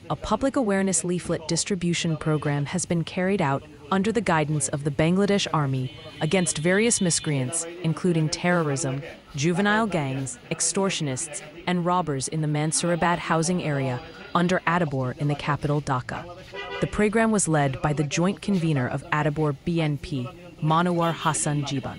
A public awareness leaflet distribution program has been carried out under the guidance of the Bangladesh Army against various miscreants, including terrorism, juvenile gangs, extortionists, and robbers in the Mansurabad housing area under Adabor in the capital Dhaka. The program was led by the joint convener of Adabor BNP, Manowar Hassan Jiban.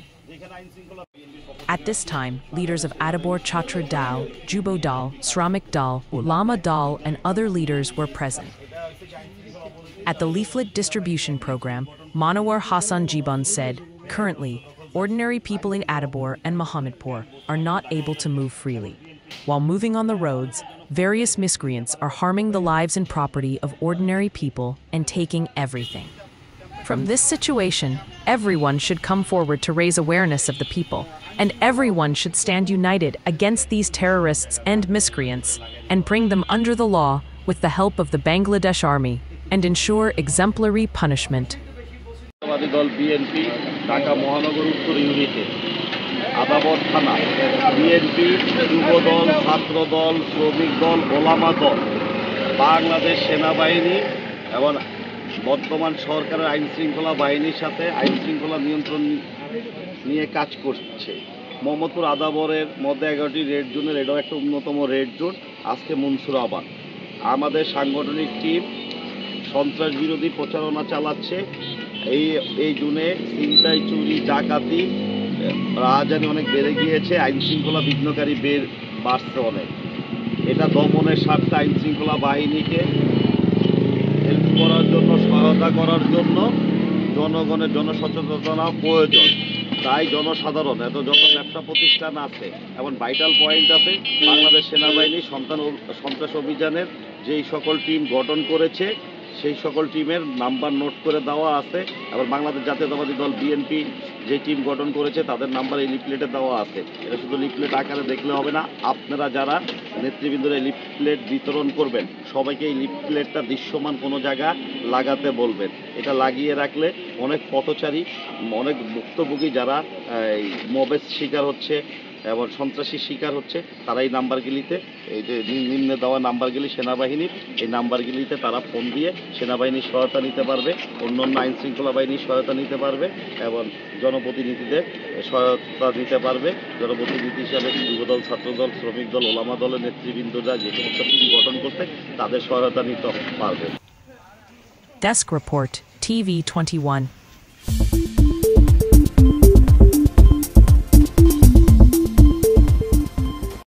At this time, leaders of Adabor Chhatra Dal, Jubo Dal, Shramik Dal, Ulama Dal, and other leaders were present. At the leaflet distribution program, Manowar Hassan Jiban said, "Currently, ordinary people in Adabor and Mohammadpur are not able to move freely. While moving on the roads, various miscreants are harming the lives and property of ordinary people and taking everything. From this situation, everyone should come forward to raise awareness of the people, and everyone should stand united against these terrorists and miscreants and bring them under the law with the help of the Bangladesh Army and ensure exemplary punishment." Adabor থানা BNP Jubodal ছাত্রদল শ্রমিক দল ওলামা দল বাংলাদেশ সেনাবাহিনী এবং বর্তমান সরকারের আইন শৃঙ্খলা বাহিনীর সাথে আইন শৃঙ্খলা নিয়ন্ত্রণ নিয়ে কাজ করছে। মোহাম্মদপুর আদাবরের মধ্যে 11টি রেড জোনের এটাও একটা অন্যতম রেড জোন। আজকে মনসুরাবাদ আমাদের সাংগঠনিক টিম সন্ত্রাস বিরোধী প্রচারণা চালাচ্ছে। এই জোনে ছিনতাই চুরি ডাকাতি রাহাজানি অনেক বেড়ে গিয়েছে, আইন শৃঙ্খলা বিঘ্নকারী বাড়ছে অনেক। এটা দমনের স্বার্থে আইন শৃঙ্খলা বাহিনীকে হেল্প করার জন্য, সহায়তা করার জন্য জনগণের জনসচেতনতা প্রয়োজন। তাই জনসাধারণ যত ব্যবসা প্রতিষ্ঠান আছে এবং ভাইটাল পয়েন্ট আছে, বাংলাদেশ সেনাবাহিনী সন্ত্রাস অভিযানের যেই সকল টিম গঠন করেছে সেই সকল টিমের নাম্বার নোট করে দেওয়া আছে এবং বাংলাদেশ জাতীয়তাবাদী দল বিএনপি যে টিম গঠন করেছে তাদের নাম্বার এই লিফলেটে দেওয়া আছে। এটা শুধু লিফলেট আকারে দেখলে হবে না, আপনারা যারা নেতৃবৃন্দরা লিফলেট বিতরণ করবেন সবাইকে এই লিফলেটটা দৃশ্যমান কোনো জায়গা লাগাতে বলবেন। এটা লাগিয়ে রাখলে অনেক পথচারী, অনেক ভুক্তভোগী যারা মবের শিকার হচ্ছে এবং সন্ত্রাসীর শিকার হচ্ছে, তারা এই নাম্বারগুলিতে, এই যে নিম্নে দেওয়া নাম্বারগুলি সেনাবাহিনীর, এই নাম্বারগুলিতে তারা ফোন দিয়ে সেনাবাহিনীর সহায়তা নিতে পারবে, অন্যান্য আইন শৃঙ্খলা বাহিনীর সহায়তা নিতে পারবে এবং জনপ্রতিনিধিদের সহায়তা নিতে পারবে। জনপ্রতিনিধি হিসাবে যুবদল, ছাত্রদল, শ্রমিক দল, ওলামা দলের নেতৃবৃন্দরা যে সমস্ত টিম গঠন করতে তাদের সহায়তা নিতে পারবে। Desk Report, TV 21